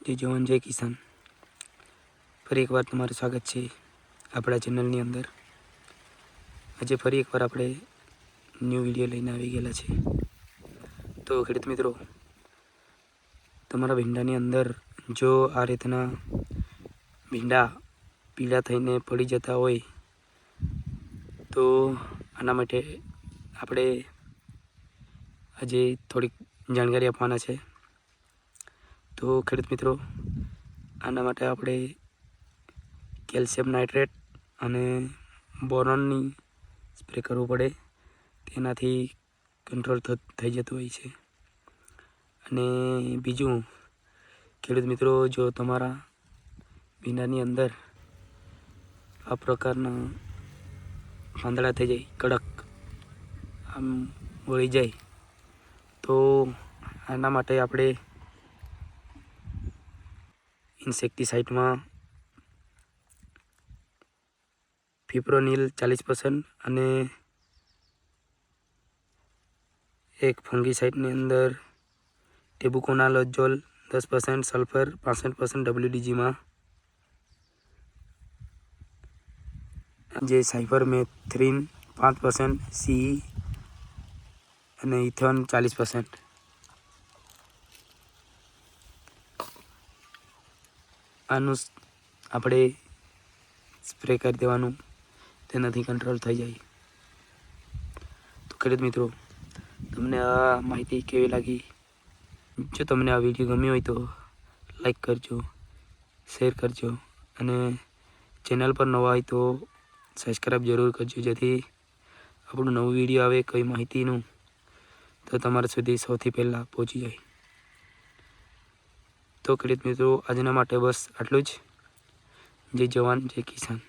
જય જવાન જય કિસાન. ફરી એકવાર તમારું સ્વાગત છે આપણા ચેનલની અંદર. આજે ફરી એકવાર આપણે ન્યૂ વિડીયો લઈને આવી ગયેલા છે. તો ખેડૂત મિત્રો, તમારા ભીંડાની અંદર જો આ રીતના ભીંડા પીળા થઈને પડી જતા હોય તો આના માટે આપણે આજે થોડીક જાણકારી આપવાના છે. તો ખેડૂત મિત્રો, આના માટે આપણે કેલ્શિયમ નાઇટ્રેટ અને બોરોનની સ્પ્રે કરવું પડે. તેનાથી કંટ્રોલ થઈ જતું હોય છે. અને બીજું ખેડૂત મિત્રો, જો તમારા ભીંડાની અંદર આ પ્રકારના પાંદડા થઈ જાય, કડક આમ વળી જાય, તો આના માટે આપણે ઇન્સેક્ટિસાઇડમાં ફિપ્રોનિલ 40% અને એક ફંગીસાઇડની અંદર ટેબુકોનાલોજોલ 10%, સલ્ફર 65%, WDGમાં જે સાયપરમેથ્રિન 5%, CE અને ઇથોન 40%. આનું આપણે સ્પ્રે કરી દેવાનું, તેનાથી કંટ્રોલ થઈ જાય. તો ખેડૂત મિત્રો, તમને આ માહિતી કેવી લાગી? જો તમને આ વિડીયો ગમ્યો હોય તો લાઈક કરજો, શેર કરજો અને ચેનલ પર નવા હોય તો સબસ્ક્રાઈબ જરૂર કરજો, જેથી આપણું નવું વિડીયો આવે કઈ માહિતીનું તો તમારા સુધી સૌથી પહેલાં પહોંચી જાય. તો ખેડૂત મિત્રો, આજના માટે બસ આટલું જ. જય જવાન જય કિસાન.